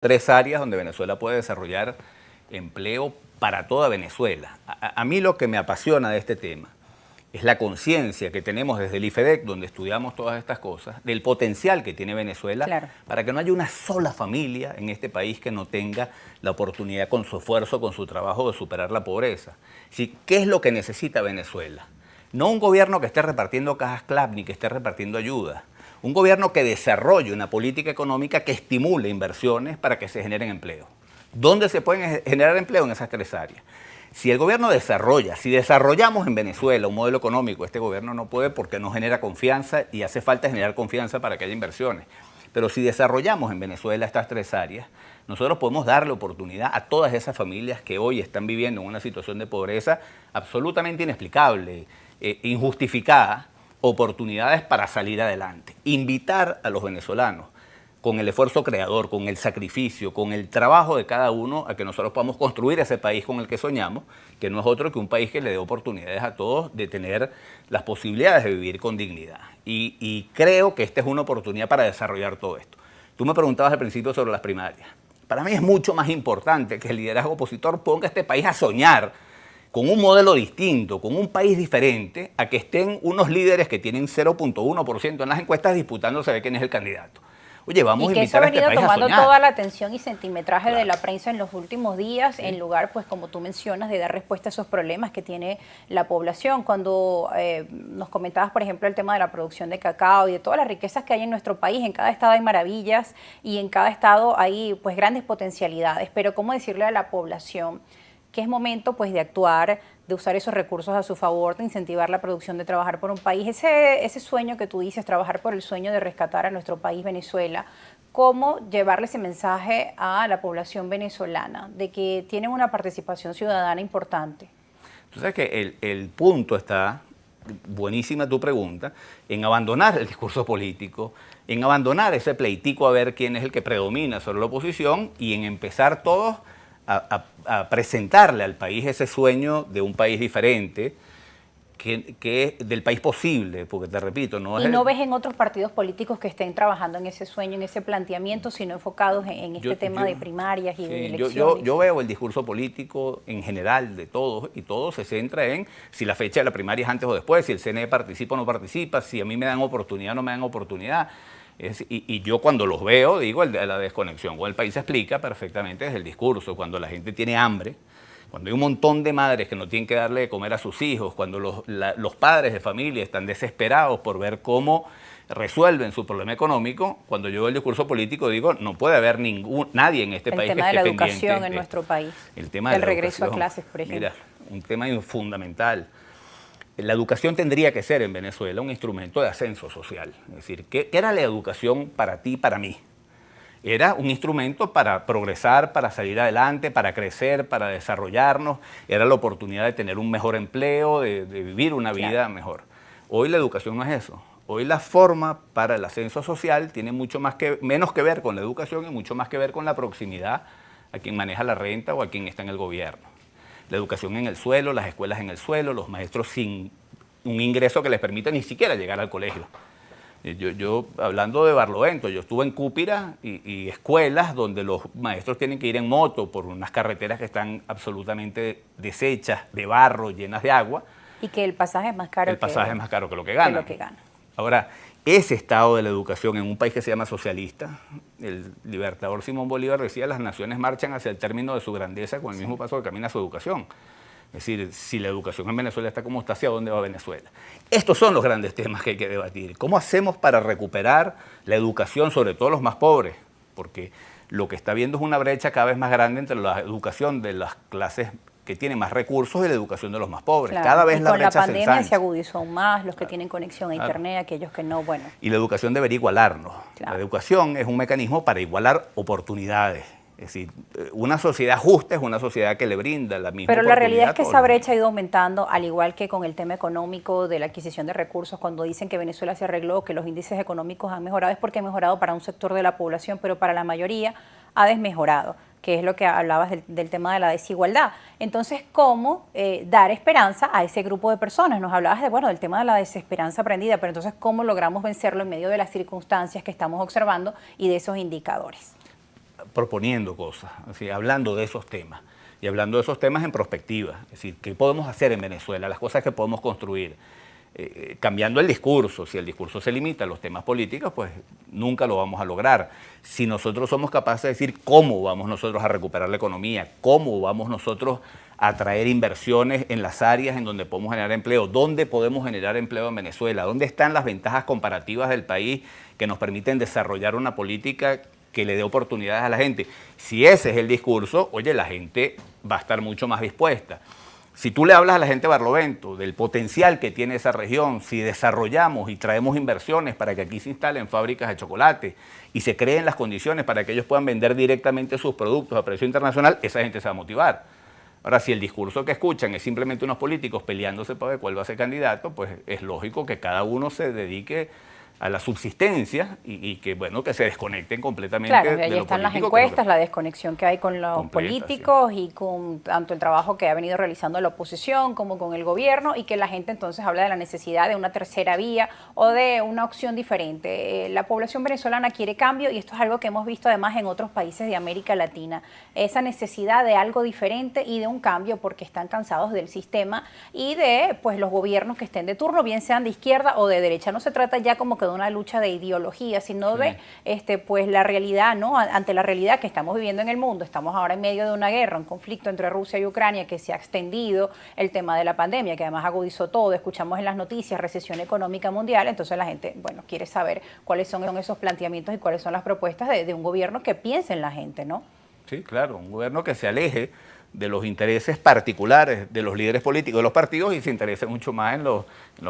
3 áreas donde Venezuela puede desarrollar empleo para toda Venezuela. A mí lo que me apasiona de este tema es la conciencia que tenemos desde el IFEDEC, donde estudiamos todas estas cosas, del potencial que tiene Venezuela para que no haya una sola familia en este país que no tenga la oportunidad con su esfuerzo, con su trabajo de superar la pobreza. ¿Qué es lo que necesita Venezuela? No un gobierno que esté repartiendo cajas CLAP ni que esté repartiendo ayuda. Un gobierno que desarrolle una política económica que estimule inversiones para que se generen empleo. ¿Dónde se pueden generar empleo? En esas 3 áreas. Si el gobierno desarrolla, si desarrollamos en Venezuela un modelo económico, este gobierno no puede porque no genera confianza y hace falta generar confianza para que haya inversiones. Pero si desarrollamos en Venezuela estas 3 áreas, nosotros podemos darle oportunidad a todas esas familias que hoy están viviendo en una situación de pobreza absolutamente inexplicable, injustificada, oportunidades para salir adelante. Invitar a los venezolanos con el esfuerzo creador, con el sacrificio, con el trabajo de cada uno, a que nosotros podamos construir ese país con el que soñamos, que no es otro que un país que le dé oportunidades a todos de tener las posibilidades de vivir con dignidad. Y creo que esta es una oportunidad para desarrollar todo esto. Tú me preguntabas al principio sobre las primarias. Para mí es mucho más importante que el liderazgo opositor ponga a este país a soñar con un modelo distinto, con un país diferente, a que estén unos líderes que tienen 0.1% en las encuestas disputándose de quién es el candidato. Oye, vamos a invitar a este país a soñar. Y que eso ha venido tomando toda la atención y centimetraje de la prensa en los últimos días, en lugar, pues como tú mencionas, de dar respuesta a esos problemas que tiene la población. Cuando nos comentabas, por ejemplo, el tema de la producción de cacao y de todas las riquezas que hay en nuestro país, en cada estado hay maravillas y en cada estado hay pues grandes potencialidades, pero ¿cómo decirle a la población que es momento pues de actuar, de usar esos recursos a su favor, de incentivar la producción, de trabajar por un país? Ese sueño que tú dices, trabajar por el sueño de rescatar a nuestro país Venezuela, ¿cómo llevarle ese mensaje a la población venezolana de que tienen una participación ciudadana importante? Tú sabes que el punto está, buenísima tu pregunta, en abandonar el discurso político, en abandonar ese pleitico a ver quién es el que predomina sobre la oposición y en empezar todos a presentarle al país ese sueño de un país diferente, que es del país posible, porque te repito, no es... ¿Y no ves en otros partidos políticos que estén trabajando en ese sueño, en ese planteamiento, sino enfocados en este tema de primarias y de elecciones? Yo veo el discurso político en general de todos, y todo se centra en si la fecha de la primaria es antes o después, si el CNE participa o no participa, si a mí me dan oportunidad o no me dan oportunidad. Y yo cuando los veo digo la desconexión con el país se explica perfectamente desde el discurso, cuando la gente tiene hambre, cuando hay un montón de madres que no tienen que darle de comer a sus hijos, cuando los padres de familia están desesperados por ver cómo resuelven su problema económico, cuando yo veo el discurso político digo, no puede haber nadie en este país que esté pendiente. El tema de la educación en nuestro país, el tema del regreso a clases, por ejemplo. Mira, un tema fundamental. La educación tendría que ser en Venezuela un instrumento de ascenso social. Es decir, ¿qué era la educación para ti y para mí? Era un instrumento para progresar, para salir adelante, para crecer, para desarrollarnos. Era la oportunidad de tener un mejor empleo, de vivir una vida mejor. Hoy la educación no es eso. Hoy la forma para el ascenso social tiene menos que ver con la educación y mucho más que ver con la proximidad a quien maneja la renta o a quien está en el gobierno. La educación en el suelo, las escuelas en el suelo, los maestros sin un ingreso que les permita ni siquiera llegar al colegio. Yo hablando de Barlovento, yo estuve en Cúpira y escuelas donde los maestros tienen que ir en moto por unas carreteras que están absolutamente deshechas, de barro, llenas de agua. Y que el pasaje es más caro. El pasaje es más caro que lo que gana. Ahora, ese estado de la educación en un país que se llama socialista, el libertador Simón Bolívar decía, las naciones marchan hacia el término de su grandeza con el mismo paso que camina su educación. Es decir, si la educación en Venezuela está como está, ¿hacia dónde va Venezuela? Estos son los grandes temas que hay que debatir. ¿Cómo hacemos para recuperar la educación, sobre todo los más pobres? Porque lo que está viendo es una brecha cada vez más grande entre la educación de las clases que tienen más recursos y la educación de los más pobres. Claro. Cada vez la brecha se ensancha. Con la pandemia se agudizó aún más, los que tienen conexión a internet, aquellos que no, bueno. Y la educación debería igualarnos. La educación es un mecanismo para igualar oportunidades. Es decir, una sociedad justa es una sociedad que le brinda la misma oportunidad. Pero la realidad es que esa brecha ha ido aumentando, al igual que con el tema económico de la adquisición de recursos. Cuando dicen que Venezuela se arregló, que los índices económicos han mejorado, es porque ha mejorado para un sector de la población, pero para la mayoría ha desmejorado, que es lo que hablabas del tema de la desigualdad. Entonces, ¿cómo dar esperanza a ese grupo de personas? Nos hablabas del tema de la desesperanza aprendida, pero entonces, ¿cómo logramos vencerlo en medio de las circunstancias que estamos observando y de esos indicadores? proponiendo cosas, así, hablando de esos temas y hablando de esos temas en perspectiva, es decir, qué podemos hacer en Venezuela, las cosas que podemos construir, cambiando el discurso. Si el discurso se limita a los temas políticos, pues nunca lo vamos a lograr. Si nosotros somos capaces de decir cómo vamos nosotros a recuperar la economía, cómo vamos nosotros a atraer inversiones en las áreas en donde podemos generar empleo, dónde podemos generar empleo en Venezuela, dónde están las ventajas comparativas del país que nos permiten desarrollar una política que le dé oportunidades a la gente. Si ese es el discurso, oye, la gente va a estar mucho más dispuesta. Si tú le hablas a la gente de Barlovento del potencial que tiene esa región, si desarrollamos y traemos inversiones para que aquí se instalen fábricas de chocolate y se creen las condiciones para que ellos puedan vender directamente sus productos a precio internacional, esa gente se va a motivar. Ahora, si el discurso que escuchan es simplemente unos políticos peleándose para ver cuál va a ser candidato, pues es lógico que cada uno se dedique a la subsistencia y que, bueno, que se desconecten completamente claro, de lo político. ahí están las encuestas, la desconexión que hay con los Completa, políticos sí. y con tanto el trabajo que ha venido realizando la oposición como con el gobierno, y que la gente entonces habla de la necesidad de una tercera vía o de una opción diferente. La población venezolana quiere cambio, y esto es algo que hemos visto además en otros países de América Latina, esa necesidad de algo diferente y de un cambio, porque están cansados del sistema y de pues los gobiernos que estén de turno, bien sean de izquierda o de derecha. No se trata ya como que de una lucha de ideología, sino de pues la realidad, ¿no? Ante la realidad que estamos viviendo en el mundo. Estamos ahora en medio de una guerra, un conflicto entre Rusia y Ucrania que se ha extendido, el tema de la pandemia que además agudizó todo, escuchamos en las noticias recesión económica mundial. Entonces la gente, bueno, quiere saber cuáles son esos planteamientos y cuáles son las propuestas de un gobierno que piense en la gente, ¿no? Sí, claro, un gobierno que se aleje de los intereses particulares de los líderes políticos de los partidos y se interese mucho más en los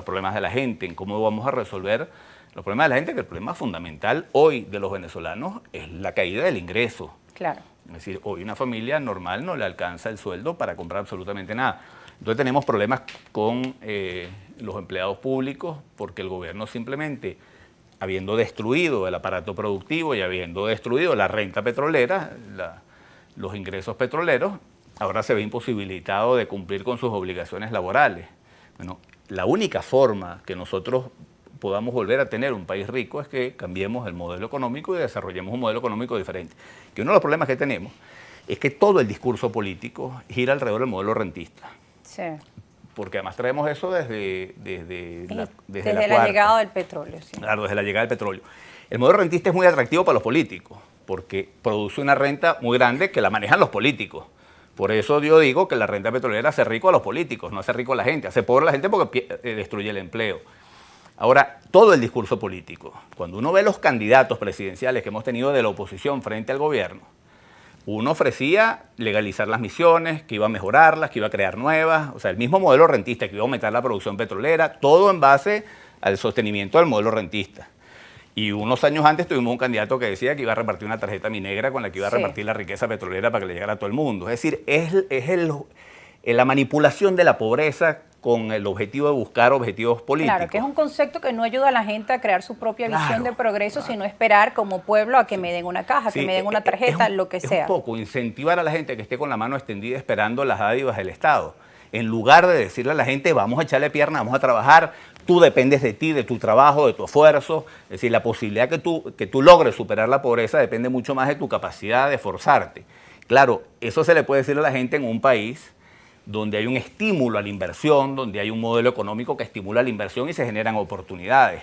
problemas de la gente, en cómo vamos a resolver los problemas de la gente, que el problema fundamental hoy de los venezolanos es la caída del ingreso. Claro. Es decir, hoy una familia normal no le alcanza el sueldo para comprar absolutamente nada. Entonces tenemos problemas con los empleados públicos, porque el gobierno simplemente, habiendo destruido el aparato productivo y habiendo destruido la renta petrolera, los ingresos petroleros, ahora se ve imposibilitado de cumplir con sus obligaciones laborales. Bueno, la única forma que nosotros podamos volver a tener un país rico es que cambiemos el modelo económico y desarrollemos un modelo económico diferente. Que uno de los problemas que tenemos es que todo el discurso político gira alrededor del modelo rentista. Sí. Porque además traemos eso desde la llegada del petróleo. Sí. Claro, desde la llegada del petróleo. El modelo rentista es muy atractivo para los políticos, porque produce una renta muy grande que la manejan los políticos. Por eso yo digo que la renta petrolera hace rico a los políticos, no hace rico a la gente. Hace pobre a la gente porque destruye el empleo. Ahora, todo el discurso político, cuando uno ve los candidatos presidenciales que hemos tenido de la oposición frente al gobierno, uno ofrecía legalizar las misiones, que iba a mejorarlas, que iba a crear nuevas, o sea, el mismo modelo rentista, que iba a aumentar la producción petrolera, todo en base al sostenimiento del modelo rentista. Y unos años antes tuvimos un candidato que decía que iba a repartir una tarjeta minegra con la que iba a repartir la riqueza petrolera para que le llegara a todo el mundo. Es decir, es la manipulación de la pobreza con el objetivo de buscar objetivos políticos. Claro, que es un concepto que no ayuda a la gente a crear su propia visión de progreso, sino esperar como pueblo a que me den una caja, que me den una tarjeta, lo que sea. Es un poco incentivar a la gente que esté con la mano extendida esperando las dádivas del Estado. En lugar de decirle a la gente, vamos a echarle pierna, vamos a trabajar, tú dependes de ti, de tu trabajo, de tu esfuerzo. Es decir, la posibilidad que tú logres superar la pobreza depende mucho más de tu capacidad de esforzarte. Claro, eso se le puede decir a la gente en un país donde hay un estímulo a la inversión, donde hay un modelo económico que estimula la inversión y se generan oportunidades,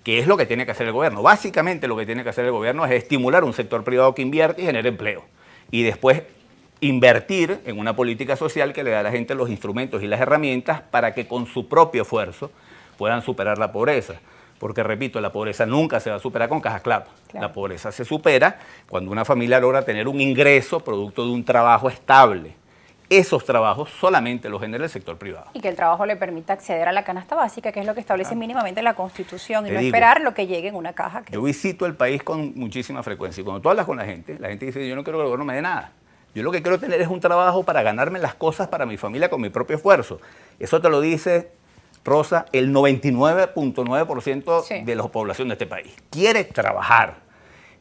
que es lo que tiene que hacer el gobierno. Básicamente lo que tiene que hacer el gobierno es estimular un sector privado que invierte y genere empleo. Y después invertir en una política social que le da a la gente los instrumentos y las herramientas para que con su propio esfuerzo puedan superar la pobreza. Porque, repito, la pobreza nunca se va a superar con cajas claras. Claro. La pobreza se supera cuando una familia logra tener un ingreso producto de un trabajo estable. Esos trabajos solamente los genera el sector privado. Y que el trabajo le permita acceder a la canasta básica, que es lo que establece mínimamente la Constitución, y no esperar lo que llegue en una caja. Yo visito el país con muchísima frecuencia, y cuando tú hablas con la gente dice, yo no quiero que el gobierno me dé nada. Yo lo que quiero tener es un trabajo para ganarme las cosas para mi familia con mi propio esfuerzo. Eso te lo dice, Rosa, el 99.9% de la población de este país. Quiere trabajar.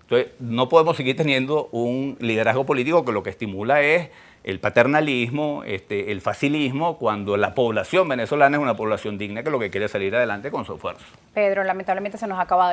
Entonces, no podemos seguir teniendo un liderazgo político que lo que estimula es el paternalismo, el facilismo, cuando la población venezolana es una población digna que lo que quiere es salir adelante con su esfuerzo. Pedro, lamentablemente se nos ha acabado el